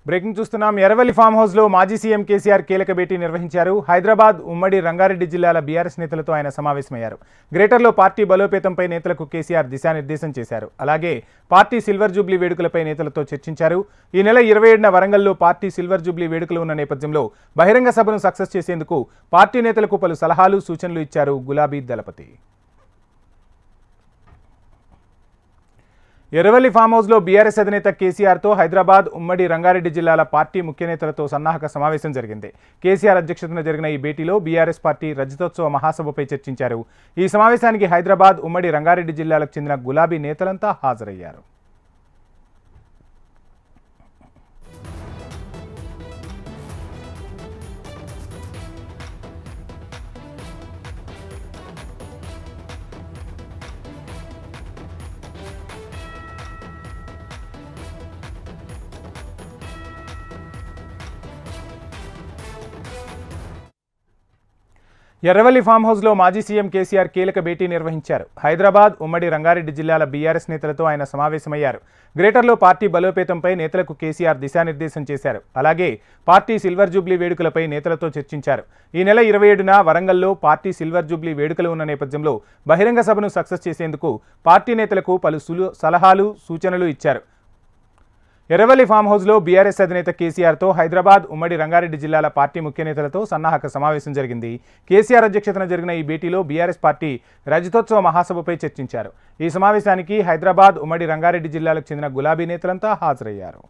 Breaking చూస్తున్నాం. Erravalli farm house లో మాజీ సీఎం కేసీఆర్ కీలక భేటీ నిర్వహించారు. హైదరాబాద్, ఉమ్మడి రంగారెడ్డి జిల్లాల బీఆర్ఎస్ నేతలతో ఆయన సమావేశమయ్యారు. గ్రేటర్లో పార్టీ బలోపేతంపై నేతలకు కేసీఆర్ దిశానిర్దేశం చేశారు. అలాగే పార్టీ సిల్వర్ జూబ్లీ వేడుకలపై నేతలతో చర్చించారు. ఈ నెల 27న వరంగల్లో పార్టీ సిల్వర్ జూబ్లీ వేడుకలు ఉన్న నేపథ్యంలో బహిరంగ సభను సక్సెస్ చేసేందుకు పార్టీ నేతలకు పలు సలహాలు, సూచనలు ఇచ్చారు గులాబీ దళపతి. ఎర్రవల్లి ఫామ్ హౌస్ లో బీఆర్ఎస్ అధినేత కేసీఆర్తో హైదరాబాద్, ఉమ్మడి రంగారెడ్డి జిల్లాల పార్టీ ముఖ్య నేతలతో సన్నాహక సమావేశం జరిగింది. కేసీఆర్ అధ్యక్షతన జరిగిన ఈ భేటీలో బీఆర్ఎస్ పార్టీ రజతోత్సవ మహాసభపై చర్చించారు. ఈ సమావేశానికి హైదరాబాద్, ఉమ్మడి రంగారెడ్డి జిల్లాలకు చెందిన గులాబీ నేతలంతా హాజరయ్యారు. ఎర్రవల్లి ఫామ్ హౌస్ లో మాజీ సీఎం కేసీఆర్ కీలక భేటీ నిర్వహించారు. హైదరాబాద్, ఉమ్మడి రంగారెడ్డి జిల్లాల బీఆర్ఎస్ నేతలతో ఆయన సమావేశమయ్యారు. గ్రేటర్లో పార్టీ బలోపేతంపై నేతలకు కేసీఆర్ దిశానిర్దేశం చేశారు. అలాగే పార్టీ సిల్వర్ జూబ్లీ వేడుకలపై నేతలతో చర్చించారు. ఈ నెల 27న వరంగల్లో పార్టీ సిల్వర్ జూబ్లీ వేడుకలు ఉన్న నేపథ్యంలో బహిరంగ సభను సక్సెస్ చేసేందుకు పార్టీ నేతలకు పలు సలహాలు, సూచనలు ఇచ్చారు. ఎర్రవల్లి ఫామ్ హౌస్ లో బీఆర్ఎస్ అధినేత కేసీఆర్తో హైదరాబాద్, ఉమ్మడి రంగారెడ్డి జిల్లాల పార్టీ ముఖ్య నేతలతో సన్నాహక సమావేశం జరిగింది. కేసీఆర్ అధ్యక్షతన జరిగిన ఈ భేటీలో బీఆర్ఎస్ పార్టీ రజతోత్సవ మహాసభపై చర్చించారు. ఈ సమావేశానికి హైదరాబాద్, ఉమ్మడి రంగారెడ్డి జిల్లాలకు చెందిన గులాబీ నేతలంతా హాజరయ్యారు.